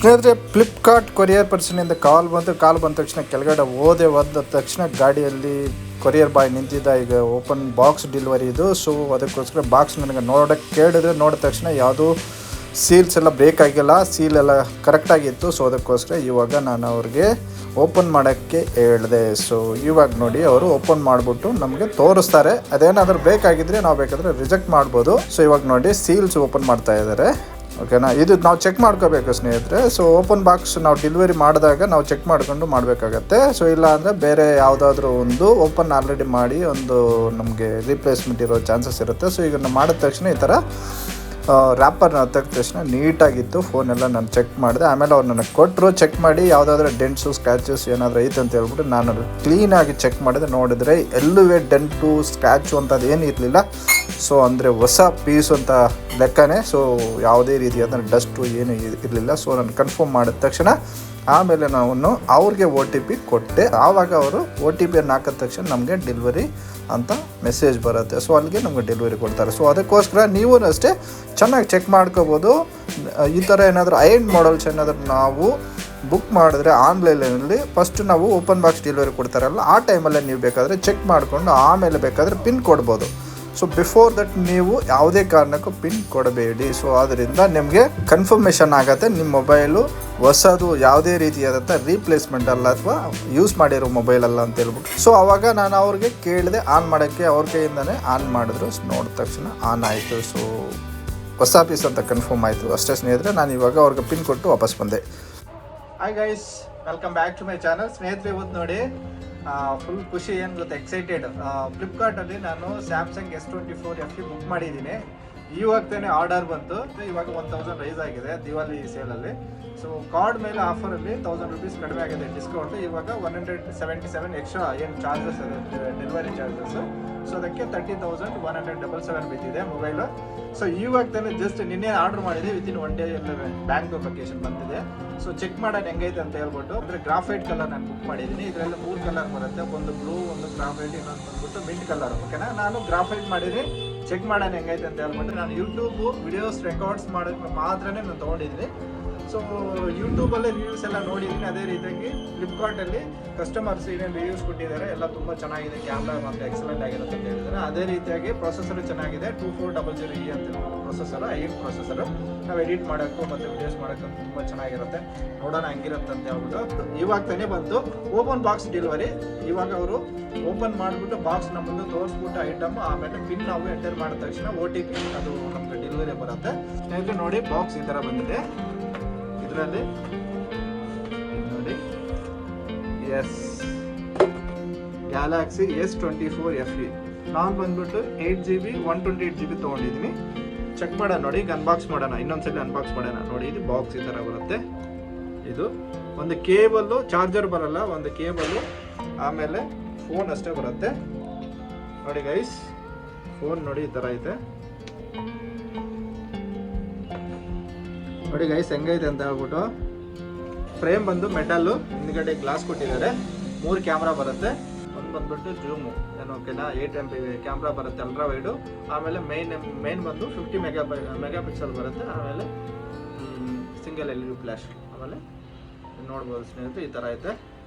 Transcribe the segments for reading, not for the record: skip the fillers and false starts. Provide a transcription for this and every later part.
ಸ್ನೇಹಿತರೆ, ಫ್ಲಿಪ್ಕಾರ್ಟ್ ಕೊರಿಯರ್ ಪರ್ಸನಿಂದ ಕಾಲ್ ಬಂದ ತಕ್ಷಣ ಕೆಳಗಡೆ ಹೋದ ತಕ್ಷಣ ಗಾಡಿಯಲ್ಲಿ ಕೊರಿಯರ್ ಬಾಯ್ ನಿಂತಿದ್ದ. ಈಗ ಓಪನ್ ಬಾಕ್ಸ್ ಡೆಲಿವರಿ ಇದು. ಸೊ ಅದಕ್ಕೋಸ್ಕರ ಬಾಕ್ಸ್ ನನಗೆ ನೋಡಿದ ತಕ್ಷಣ ಯಾವುದೂ ಸೀಲ್ಸ್ ಎಲ್ಲ ಬ್ರೇಕ್ ಆಗಿಲ್ಲ, ಸೀಲ್ ಎಲ್ಲ ಕರೆಕ್ಟಾಗಿತ್ತು. ಸೊ ಅದಕ್ಕೋಸ್ಕರ ಇವಾಗ ನಾನು ಅವ್ರಿಗೆ ಓಪನ್ ಮಾಡೋಕ್ಕೆ ಹೇಳಿದೆ. ಸೊ ಇವಾಗ ನೋಡಿ ಅವರು ಓಪನ್ ಮಾಡಿಬಿಟ್ಟು ನಮಗೆ ತೋರಿಸ್ತಾರೆ. ಅದೇನಾದರೂ ಬ್ರೇಕ್ ಆಗಿದ್ರೆ ನಾವು ಬೇಕಾದರೆ ರಿಜೆಕ್ಟ್ ಮಾಡ್ಬೋದು. ಸೊ ಇವಾಗ ನೋಡಿ ಸೀಲ್ಸ್ ಓಪನ್ ಮಾಡ್ತಾ ಇದ್ದಾರೆ. ಓಕೆನಾ, ಇದು ನಾವು ಚೆಕ್ ಮಾಡ್ಕೋಬೇಕು ಸ್ನೇಹಿತರೆ. ಸೊ ಓಪನ್ ಬಾಕ್ಸ್ ನಾವು ಡೆಲಿವರಿ ಮಾಡಿದಾಗ ನಾವು ಚೆಕ್ ಮಾಡ್ಕೊಂಡು ಮಾಡಬೇಕಾಗತ್ತೆ. ಸೊ ಇಲ್ಲ ಅಂದರೆ ಬೇರೆ ಯಾವುದಾದ್ರೂ ಒಂದು ಓಪನ್ ಆಲ್ರೆಡಿ ಮಾಡಿ ಒಂದು ನಮಗೆ ರೀಪ್ಲೇಸ್ಮೆಂಟ್ ಇರೋ ಚಾನ್ಸಸ್ ಇರುತ್ತೆ. ಸೊ ಈಗ ನಾವು ಮಾಡಿದ ತಕ್ಷಣ ಈ ಥರ ರ್ಯಾಪರ್ನ ತೆಗೆದ ತಕ್ಷಣ ನೀಟಾಗಿತ್ತು. ಫೋನೆಲ್ಲ ನಾನು ಚೆಕ್ ಮಾಡಿದೆ. ಆಮೇಲೆ ಅವ್ರು ನನಗೆ ಕೊಟ್ಟರು, ಚೆಕ್ ಮಾಡಿ ಯಾವುದಾದ್ರೂ ಡೆಂಟ್ಸು ಸ್ಕ್ರ್ಯಾಚಸ್ ಏನಾದರೂ ಐತೆ ಅಂತ ಹೇಳ್ಬಿಟ್ಟು ನಾನು ಕ್ಲೀನಾಗಿ ಚೆಕ್ ಮಾಡಿದೆ. ನೋಡಿದ್ರೆ ಎಲ್ಲೂ ಡೆಂಟು ಸ್ಕ್ರ್ಯಾಚು ಅಂತದ್ದು ಏನು ಇರಲಿಲ್ಲ. ಸೊ ಅಂದರೆ ಹೊಸ ಪೀಸು ಅಂತ ಲೆಕ್ಕನೇ. ಸೊ ಯಾವುದೇ ರೀತಿಯಾದ ಡಸ್ಟು ಏನು ಇರಲಿಲ್ಲ. ಸೊ ನಾನು ಕನ್ಫರ್ಮ್ ಮಾಡಿದ ತಕ್ಷಣ ಆಮೇಲೆ ನಾನು ಅವ್ರಿಗೆ OTP ಕೊಟ್ಟೆ. ಆವಾಗ ಅವರು OTPಯನ್ನು ಹಾಕಿದ ತಕ್ಷಣ ನಮಗೆ ಡೆಲಿವರಿ ಅಂತ ಮೆಸೇಜ್ ಬರುತ್ತೆ. ಸೊ ಅಲ್ಲಿಗೆ ನಮಗೆ ಡೆಲಿವರಿ ಕೊಡ್ತಾರೆ. ಸೊ ಅದಕ್ಕೋಸ್ಕರ ನೀವು ಅಷ್ಟೇ ಚೆನ್ನಾಗಿ ಚೆಕ್ ಮಾಡ್ಕೋಬೋದು. ಈ ಥರ ಏನಾದರೂ ಐಂಡ್ ಮಾಡಲ್ಸ್ ಏನಾದರೂ ನಾವು ಬುಕ್ ಮಾಡಿದ್ರೆ ಆನ್ಲೈನಲ್ಲಿ ಫಸ್ಟ್ ನಾವು ಓಪನ್ ಬಾಕ್ಸ್ ಡೆಲಿವರಿ ಕೊಡ್ತಾರಲ್ಲ, ಆ ಟೈಮಲ್ಲೇ ನೀವು ಬೇಕಾದರೆ ಚೆಕ್ ಮಾಡಿಕೊಂಡು ಆಮೇಲೆ ಬೇಕಾದರೆ ಪಿನ್ ಕೊಡ್ಬೋದು. ಸೊ ಬಿಫೋರ್ ದಟ್ ನೀವು ಯಾವುದೇ ಕಾರಣಕ್ಕೂ ಪಿನ್ ಕೊಡಬೇಡಿ. ಸೊ ಅದರಿಂದ ನಿಮಗೆ ಕನ್ಫರ್ಮೇಷನ್ ಆಗುತ್ತೆ ನಿಮ್ಮ ಮೊಬೈಲು ಹೊಸದು, ಯಾವುದೇ ರೀತಿಯಾದಂಥ ರೀಪ್ಲೇಸ್ಮೆಂಟ್ ಅಲ್ಲ ಅಥವಾ ಯೂಸ್ ಮಾಡಿರೋ ಮೊಬೈಲ್ ಅಲ್ಲ ಅಂತ ಹೇಳ್ಬಿಟ್ಟು. ಸೊ ಆವಾಗ ನಾನು ಅವ್ರಿಗೆ ಕೇಳಿದೆ ಆನ್ ಮಾಡೋಕ್ಕೆ. ಅವ್ರ ಕೈಯಿಂದನೇ ಆನ್ ಮಾಡಿದ್ರು. ನೋಡಿದ ತಕ್ಷಣ ಆನ್ ಆಯಿತು. ಸೊ ಹೊಸ ಪೀಸ್ ಅಂತ ಕನ್ಫರ್ಮ್ ಆಯಿತು. ಅಷ್ಟೇ ಸ್ನೇಹಿತರೆ, ನಾನು ಇವಾಗ ಅವ್ರಿಗೆ ಪಿನ್ ಕೊಟ್ಟು ವಾಪಸ್ ಬಂದೆ. Hi guys, welcome back to my channel. ಸ್ನೇಹಿತರೆ, ಇವತ್ತು ನೋಡಿ ಫುಲ್ ಖುಷಿ, ಏನು ಗೊತ್ತಾ, ಎಕ್ಸೈಟೆಡ್. ಫ್ಲಿಪ್ಕಾರ್ಟಲ್ಲಿ ನಾನು ಸ್ಯಾಮ್ಸಂಗ್ S24 FE ಬುಕ್ ಮಾಡಿದ್ದೀನಿ. ಇವಾಗ ತಾನೇ ಆರ್ಡರ್ ಬಂತು. ಇವಾಗ 1000 ರೈಸ್ ಆಗಿದೆ ದಿವಾಲಿ ಸೇಲಲ್ಲಿ. ಸೊ ಕಾರ್ಡ್ ಮೇಲೆ ಆಫರಲ್ಲಿ 1000 ರೂಪೀಸ್ ಕಡಿಮೆ ಆಗಿದೆ ಡಿಸ್ಕೌಂಟ್. ಇವಾಗ 177 ಎಕ್ಸ್ಟ್ರಾ ಏನು ಚಾರ್ಜಸ್ ಇದೆ, ಡೆಲಿವರಿ ಚಾರ್ಜಸ್ಸು. ಸೊ ಅದಕ್ಕೆ 30,177 ಬಿದ್ದಿದೆ ಮೊಬೈಲು. ಸೊ ಇವಾಗ ತಾನೇ ಜಸ್ಟ್ ನಿನ್ನೆ ಆರ್ಡರ್ ಮಾಡಿದೆ. ವಿತಿನ್ 1 ಡೇ ಎಲ್ಲ ಬ್ಯಾಂಗ್ಳೂರ್ ಲೊಕೇಶನ್ ಬಂದಿದೆ. ಸೊ ಚೆಕ್ ಮಾಡೋದು ಹೆಂಗೈತೆ ಅಂತ ಹೇಳ್ಬಿಟ್ಟು, ಅಂದರೆ ಗ್ರಾಫೈಟ್ ಕಲರ್ ನಾನು ಬುಕ್ ಮಾಡಿದ್ದೀನಿ. ಇದರಲ್ಲಿ 3 ಕಲರ್ ಬರುತ್ತೆ, ಒಂದು ಬ್ಲೂ, ಒಂದು ಗ್ರಾಫೈಟ್, ಇನ್ನೊಂದು ಬಂದ್ಬಿಟ್ಟು ಮಿಂಟ್ ಕಲರ್. ಓಕೆನಾ, ನಾನು ಗ್ರಾಫೈಟ್ ಮಾಡಿದ್ದೀನಿ. ಚೆಕ್ ಮಾಡೋಣ ಹೆಂಗೈತೆ ಅಂತ ಹೇಳ್ಬಿಟ್ಟು ನಾನು ಯೂಟ್ಯೂಬು ವಿಡಿಯೋಸ್ ರೆಕಾರ್ಡ್ಸ್ ಮಾಡೋಕ್ಕೆ ಮಾತ್ರನೇ ನಾನು ತೊಗೊಂಡಿದ್ದೀನಿ. ಸೊ ಯೂಟ್ಯೂಬಲ್ಲಿ ರಿವ್ಯೂಸ್ ಎಲ್ಲ ನೋಡಿದ್ದೀನಿ. ಅದೇ ರೀತಿಯಾಗಿ ಫ್ಲಿಪ್ಕಾರ್ಟಲ್ಲಿ ಕಸ್ಟಮರ್ಸ್ ಏನೇನು ರಿವ್ಯೂಸ್ ಕೊಟ್ಟಿದ್ದಾರೆ ಎಲ್ಲ ತುಂಬ ಚೆನ್ನಾಗಿದೆ, ಕ್ಯಾಮ್ರಾ ಮತ್ತು ಎಕ್ಸಲೆಂಟ್ ಆಗಿರುತ್ತೆ ಅಂತ ಹೇಳಿದ್ದಾರೆ. ಅದೇ ರೀತಿಯಾಗಿ ಪ್ರೊಸೆಸರು ಚೆನ್ನಾಗಿದೆ, 2400E ಅಂತ ಪ್ರೊಸೆಸರು, ಐ-ಎನ್ ಪ್ರೊಸೆಸರು. ನಾವು ಎಡಿಟ್ ಮಾಡೋಕ್ಕೂ ಮತ್ತು ವಿಡಿಯೋಸ್ ಮಾಡೋಕ್ಕೂ ತುಂಬ ಚೆನ್ನಾಗಿರುತ್ತೆ. ನೋಡೋಣ ಹೆಂಗಿರುತ್ತೆ ಅಂತ ಹೇಳ್ಬಿಟ್ಟು ಇವಾಗ ತಾನೇ ಬಂತು ಓಪನ್ ಬಾಕ್ಸ್ ಡೆಲಿವರಿ. ಇವಾಗ ಅವರು ಓಪನ್ ಮಾಡಿಬಿಟ್ಟು ಬಾಕ್ಸ್ ನಮ್ಮ ಮುಂದೆ ತೋರಿಸ್ಬಿಟ್ಟು ಐಟಮ್, ಆಮೇಲೆ ಪಿನ್ ನಾವು ಎಂಟರ್ ಮಾಡಿದ ತಕ್ಷಣ OTP ಅದು ನಮಗೆ ಡೆಲಿವರಿ ಬರುತ್ತೆ. ಸ್ನೇಹಿತರೆ ನೋಡಿ, ಬಾಕ್ಸ್ ಈ ಥರ ಬಂದಿದೆ. ಇದರಲ್ಲಿ ನೋಡಿ ಗ್ಯಾಲಕ್ಸಿ S24 FE. ನಾನು ಬಂದ್ಬಿಟ್ಟು 8GB 128GB ತೊಗೊಂಡಿದ್ದೀನಿ. ಚೆಕ್ ಮಾಡೋಣ ನೋಡಿ, ಈಗ ಅನ್ಬಾಕ್ಸ್ ಮಾಡೋಣ. ಇನ್ನೊಂದ್ಸಲ ಅನ್ಬಾಕ್ಸ್ ಮಾಡೋಣ ನೋಡಿ. ಇದು ಬಾಕ್ಸ್ ಈ ಥರ ಬರುತ್ತೆ. ಇದು ಒಂದು ಕೇಬಲ್ಲು, ಚಾರ್ಜರ್ ಬರಲ್ಲ, ಒಂದು ಕೇಬಲ್ಲು, ಆಮೇಲೆ ಫೋನ್ ಅಷ್ಟೇ ಬರುತ್ತೆ ನೋಡಿ ಗೈಸ್. ಫೋನ್ ನೋಡಿ ಈ ಥರ ಐತೆ ನೋಡಿ ಗೈಸ್, ಹೆಂಗೈತೆ ಅಂತ ಹೇಳ್ಬಿಟ್ಟು. ಫ್ರೇಮ್ ಬಂದು ಮೆಟಲ್ಲು, ಹಿಂದ್ಗಡೆ ಗ್ಲಾಸ್ ಕೊಟ್ಟಿದ್ದಾರೆ. 3 ಕ್ಯಾಮ್ರಾ ಬರುತ್ತೆ. ಒಂದು ಬಂದ್ಬಿಟ್ಟು ಜೂಮು ಏನು, ಓಕೆನಾ, 8 MP ಕ್ಯಾಮ್ರಾ ಬರುತ್ತೆ, ಅಲ್ಟ್ರಾ ವೈಡು. ಆಮೇಲೆ ಮೇನ್ ಬಂದು 50 ಮೆಗಾಪಿಕ್ಸೆಲ್ ಬರುತ್ತೆ. ಆಮೇಲೆ ಸಿಂಗಲ್ LED ಫ್ಲ್ಯಾಶ್. ಆಮೇಲೆ ನೋಡ್ಬೋದು ಸ್ನೇಹಿತರೆ, ಈ ಥರ ಐತೆ.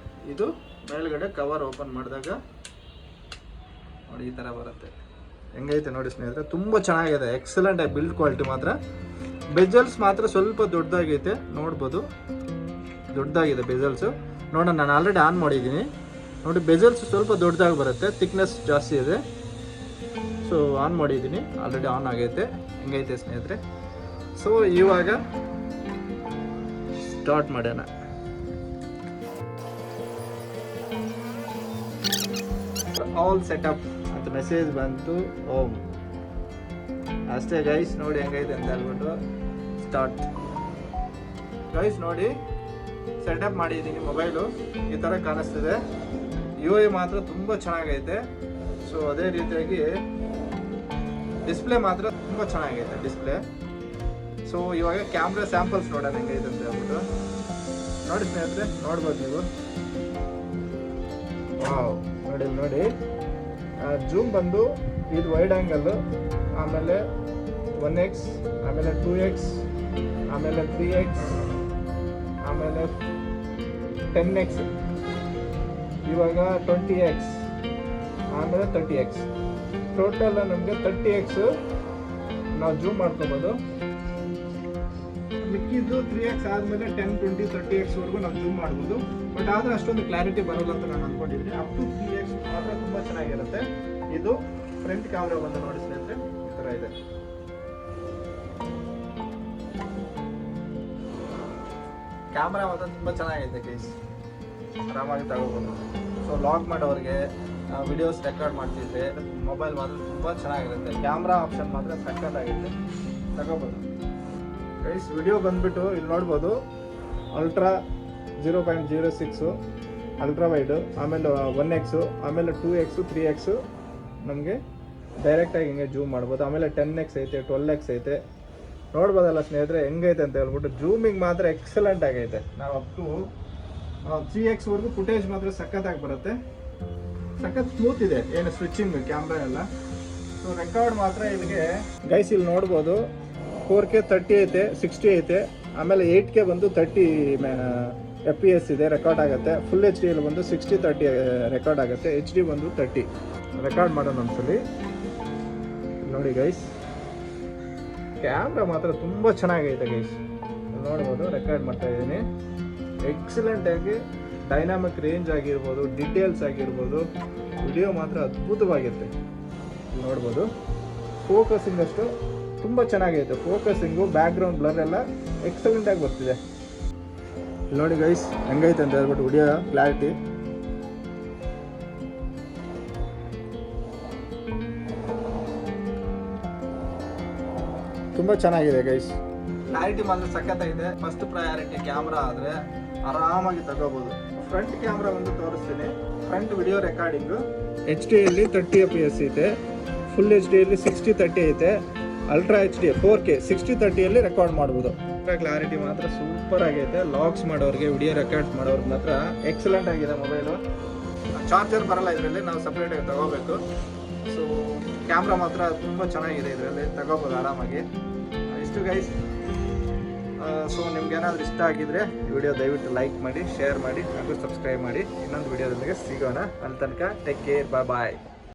ಇದು ಮೇಲ್ಗಡೆ ಕವರ್ ಓಪನ್ ಮಾಡಿದಾಗ ನೋಡಿ ಈ ಥರ ಬರುತ್ತೆ. ಹೆಂಗೈತೆ ನೋಡಿ ಸ್ನೇಹಿತರೆ, ತುಂಬ ಚೆನ್ನಾಗಿದೆ, ಎಕ್ಸಲೆಂಟ್ ಆಗಿ ಬಿಲ್ಡ್ ಕ್ವಾಲಿಟಿ ಮಾತ್ರ. ಬೆಜಲ್ಸ್ ಮಾತ್ರ ಸ್ವಲ್ಪ ದೊಡ್ಡದಾಗೈತೆ, ನೋಡ್ಬೋದು, ದೊಡ್ಡದಾಗಿದೆ ಬೆಜಲ್ಸು. ನೋಡೋಣ, ನಾನು ಆಲ್ರೆಡಿ ಆನ್ ಮಾಡಿದ್ದೀನಿ ನೋಡಿ. ಬೆಜಲ್ಸ್ ಸ್ವಲ್ಪ ದೊಡ್ಡದಾಗಿ ಬರುತ್ತೆ, ಥಿಕ್ನೆಸ್ ಜಾಸ್ತಿ ಇದೆ. ಸೊ ಆನ್ ಮಾಡಿದ್ದೀನಿ, ಆಲ್ರೆಡಿ ಆನ್ ಆಗೈತೆ. ಹೆಂಗೈತೆ ಸ್ನೇಹಿತರೆ. ಸೊ ಇವಾಗ ಸ್ಟಾರ್ಟ್ ಮಾಡೋಣ. ಆಲ್ ಸೆಟಪ್ ಅಂತ ಮೆಸೇಜ್ ಬಂತು. ಓಮ್ ಅಷ್ಟೇ ಗೈಸ್, ನೋಡಿ ಹೆಂಗೈತೆ ಅಂತ ಹೇಳ್ಬಿಟ್ಟು ಸ್ಟಾರ್ಟ್. ಗೈಸ್ ನೋಡಿ, ಸೆಟಪ್ ಮಾಡಿದ್ದೀನಿ ಮೊಬೈಲು, ಈ ಥರ ಕಾಣಿಸ್ತಿದೆ. UI ಮಾತ್ರ ತುಂಬ ಚೆನ್ನಾಗೈತೆ. ಸೊ ಅದೇ ರೀತಿಯಾಗಿ ಡಿಸ್ಪ್ಲೇ ಮಾತ್ರ ತುಂಬ ಚೆನ್ನಾಗೈತೆ ಡಿಸ್ಪ್ಲೇ. ಸೊ ಇವಾಗ ಕ್ಯಾಮ್ರಾ ಸ್ಯಾಂಪಲ್ಸ್ ನೋಡೋಣ ಹೆಂಗೈತೆ ಅಂತ ಹೇಳ್ಬಿಟ್ಟು ನೋಡಿ ಸ್ನೇಹಿತರೆ. ನೋಡ್ಬೋದು ನೀವು, ವಾವ್ ನೋಡಿ. ಜೂಮ್ ಬಂದು ಇದು ವೈಡ್ ಆ್ಯಂಗಲ್ಲು, ಆಮೇಲೆ 1x, ಆಮೇಲೆ 2x, ಆಮೇಲೆ 3x, ಆಮೇಲೆ 10x, ಇವಾಗ 20x, ಆಮೇಲೆ 30x. ಟೋಟಲ್ ನಮಗೆ 30x ನಾವು ಜೂಮ್ ಮಾಡ್ಕೋಬೋದು. ಮಿಕ್ಕಿದ್ದು 3x ಆದಮೇಲೆ 10, 20, 30x ವರೆಗೂ ನಾವು ಜೂಮ್ ಮಾಡ್ಬೋದು. ಬಟ್ ಆದರೆ ಅಷ್ಟೊಂದು ಕ್ಲಾರಿಟಿ ಬರೋಲ್ಲ ಅಂತ ನಾನು ಅಂದ್ಕೊಂಡಿದ್ದೀನಿ. ಅಪ್ ಟು 3x ಮಾತ್ರ ತುಂಬ ಚೆನ್ನಾಗಿರುತ್ತೆ. ಇದು ಫ್ರಂಟ್ ಕ್ಯಾಮ್ರಾ ಬಂದು ನೋಡಿ ಸ್ನೇಹಿತರೆ, ಈ ಥರ ಇದೆ. ಕ್ಯಾಮ್ರಾ ಮಾತ್ರ ತುಂಬ ಚೆನ್ನಾಗಿದೆ ಗೈಸ್, ಆರಾಮಾಗಿ ತಗೋಬೋದು. ಸೊ ಲಾಗ್ ಮಾಡೋರಿಗೆ, ವಿಡಿಯೋಸ್ ರೆಕಾರ್ಡ್ ಮಾಡ್ತಿದ್ರೆ ಮೊಬೈಲ್ ಮಾತ್ರ ತುಂಬ ಚೆನ್ನಾಗಿರುತ್ತೆ. ಕ್ಯಾಮ್ರಾ ಆಪ್ಷನ್ ಮಾತ್ರ ಸಖತ್ತಾಗಿರುತ್ತೆ, ತಗೋಬೋದು ಗೈಸ್. ವಿಡಿಯೋ ಬಂದುಬಿಟ್ಟು ಇಲ್ಲಿ ನೋಡ್ಬೋದು, ಅಲ್ಟ್ರಾ 0.06 ಅಲ್ಟ್ರಾ ವೈಡು, ಆಮೇಲೆ 1x, ಆಮೇಲೆ 2x, 3x ನಮಗೆ ಡೈರೆಕ್ಟಾಗಿ ಹಿಂಗೆ ಜೂಮ್ ಮಾಡ್ಬೋದು. ಆಮೇಲೆ 10x ಐತೆ, 12x ಐತೆ. ನೋಡ್ಬೋದಲ್ಲ ಸ್ನೇಹಿತರೆ ಹೆಂಗೈತೆ ಅಂತ ಹೇಳ್ಬಿಟ್ಟು. ಜೂಮಿಂಗ್ ಮಾತ್ರ ಎಕ್ಸಲೆಂಟ್ ಆಗೈತೆ. ನಾವು ಅಪ್ ಟು 3x ವರೆಗೂ ಫುಟೇಜ್ ಮಾತ್ರ ಸಖತ್ತಾಗಿ ಬರುತ್ತೆ. ಸಖತ್ ಸ್ಮೂತ್ ಇದೆ, ಏನು ಸ್ವಿಚಿಂಗ್ ಕ್ಯಾಮ್ರಾ ಎಲ್ಲ. ಸೊ ರೆಕಾರ್ಡ್ ಮಾತ್ರ ಇಲ್ಲಿಗೆ ಗೈಸ್ ಇಲ್ಲಿ ನೋಡ್ಬೋದು, 4K 30 ಐತೆ, 60 ಐತೆ, ಆಮೇಲೆ 8K ಬಂದು 30 FPS ಇದೆ, ರೆಕಾರ್ಡ್ ಆಗುತ್ತೆ. ಫುಲ್ HD ಇಲ್ಲಿ ಬಂದು 60-30 ರೆಕಾರ್ಡ್ ಆಗುತ್ತೆ. HD ಬಂದು 30. ರೆಕಾರ್ಡ್ ಮಾಡೋಣ ಒಂದ್ಸಲಿ ನೋಡಿ ಗೈಸ್. ಕ್ಯಾಮ್ರಾ ಮಾತ್ರ ತುಂಬ ಚೆನ್ನಾಗೈತೆ ಗೈಸ್, ನೋಡ್ಬೋದು. ರೆಕಾರ್ಡ್ ಮಾಡ್ತಾ ಇದ್ದೀನಿ. ಎಕ್ಸಲೆಂಟಾಗಿ ಡೈನಾಮಿಕ್ ರೇಂಜ್ ಆಗಿರ್ಬೋದು, ಡೀಟೇಲ್ಸ್ ಆಗಿರ್ಬೋದು, ವಿಡಿಯೋ ಮಾತ್ರ ಅದ್ಭುತವಾಗಿರುತ್ತೆ. ನೋಡ್ಬೋದು ಫೋಕಸಿಂಗ್ ಅಷ್ಟು ತುಂಬ ಚೆನ್ನಾಗೈತೆ. ಫೋಕಸಿಂಗು, ಬ್ಯಾಕ್ಗ್ರೌಂಡ್ ಬ್ಲರ್ ಎಲ್ಲ ಎಕ್ಸಲೆಂಟಾಗಿ ಬರ್ತಿದೆ. ನೋಡಿ ಗೈಸ್ ಹೆಂಗೈತೆ ಅಂತ ಹೇಳ್ಬಿಟ್ಟು ವಿಡಿಯೋ ಕ್ಲಾರಿಟಿ. ತುಂಬ ಚೆನ್ನಾಗಿದೆ ಗೈಸ್, ಕ್ಲಾರಿಟಿ ಮಾತ್ರ ಸಖತ್ತಾಗಿದೆ. ಫಸ್ಟ್ ಪ್ರಯಾರಿಟಿ ಕ್ಯಾಮ್ರಾ ಆದರೆ ಆರಾಮಾಗಿ ತಗೋಬೋದು. ಫ್ರಂಟ್ ಕ್ಯಾಮ್ರಾ ಒಂದು ತೋರಿಸ್ತೀನಿ. ಫ್ರಂಟ್ ವಿಡಿಯೋ ರೆಕಾರ್ಡಿಂಗು HD-ಯಲ್ಲಿ 30 FPS ಐತೆ, ಫುಲ್ HD-ಯಲ್ಲಿ 60-30 ಐತೆ, ಅಲ್ಟ್ರಾ HD 4K 60-30ಯಲ್ಲಿ ರೆಕಾರ್ಡ್ ಮಾಡ್ಬೋದು. ಕ್ಲಾರಿಟಿ ಮಾತ್ರ ಸೂಪರ್ ಆಗೈತೆ. ಲಾಗ್ಸ್ ಮಾಡೋರಿಗೆ, ವಿಡಿಯೋ ರೆಕಾರ್ಡ್ಸ್ ಮಾಡೋರಿಗೆ ಮಾತ್ರ ಎಕ್ಸಲೆಂಟ್ ಆಗಿದೆ ಮೊಬೈಲು. ಚಾರ್ಜರ್ ಬರಲ್ಲ ಇದರಲ್ಲಿ, ನಾವು ಸಪ್ರೇಟಾಗಿ ತಗೋಬೇಕು. ಸೊ ಕ್ಯಾಮ್ರಾ ಮಾತ್ರ ತುಂಬ ಚೆನ್ನಾಗಿದೆ, ಇದರಲ್ಲಿ ತಗೋಬೋದು ಆರಾಮಾಗಿ. ಇಷ್ಟು ಗೈಸ್. ಸೊ ನಿಮ್ಗೇನಾದರೂ ಇಷ್ಟ ಆಗಿದ್ರೆ ವಿಡಿಯೋ ದಯವಿಟ್ಟು ಲೈಕ್ ಮಾಡಿ, ಶೇರ್ ಮಾಡಿ ಹಾಗೂ ಸಬ್ಸ್ಕ್ರೈಬ್ ಮಾಡಿ. ಇನ್ನೊಂದು ವಿಡಿಯೋದೊಂದಿಗೆ ಸಿಗೋಣ. ಅಲ್ಲಿ ತನಕ ಟೇಕ್ ಕೇರ್, ಬಾಯ್.